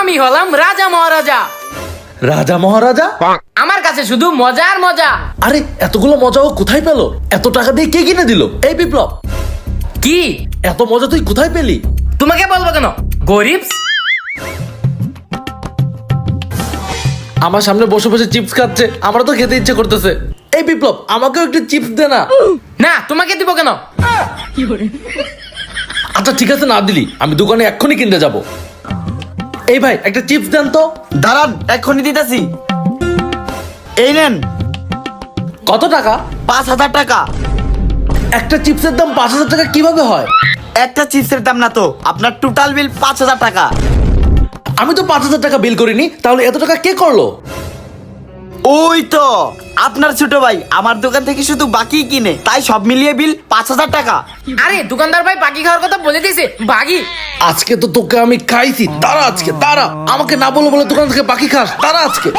আমি হলাম রাজা মহারাজা। রাজা মহারাজা? আমার কাছে শুধু মজা আর মজা। আরে এতগুলো মজা ও কোথায় পেলো? এত টাকা দিয়ে কে কিনে দিল? এই বিপ্লব, কি এত মজা তুই কোথায় পেলি? তোমাকে বলবো কেন? গরিব। আমার সামনে বসে বসে চিপস খাচ্ছে, আমারও তো খেতে ইচ্ছে করতেছে। এই বিপ্লব, আমাকেও একটু চিপস দে না। না, তোমাকে দিব কেন? আচ্ছা ঠিক আছে, না দিলি আমি দোকানে এক্ষুনি কিনতে যাব। এই ভাই, একটা চিপস দেন তো। দাঁড়ান, এক্ষুনি দিতেছি। এই নেন। কত টাকা? 5,000 টাকা। একটা চিপসের দাম 5,000 টাকা কিভাবে হয়? একটা চিপসের দাম না তো, আপনার টোটাল বিল 5,000 টাকা। আমি তো 5,000 টাকা বিল করিনি, তাহলে এত টাকা কে করলো? ওই তো আপনার ছোট ভাই আমার দোকান থেকে শুধু বাকি কিনে, তাই সব মিলিয়ে বিল 5,000 টাকা। আরে দোকানদার ভাই বাকি খাওয়ার কথা বলে দিয়েছে, বাকি। আজকে তো তোকে আমি খাইছি, তারা আজকে তারা আমাকে না বলে বলে দোকান থেকে বাকি খাস, তারা আজকে।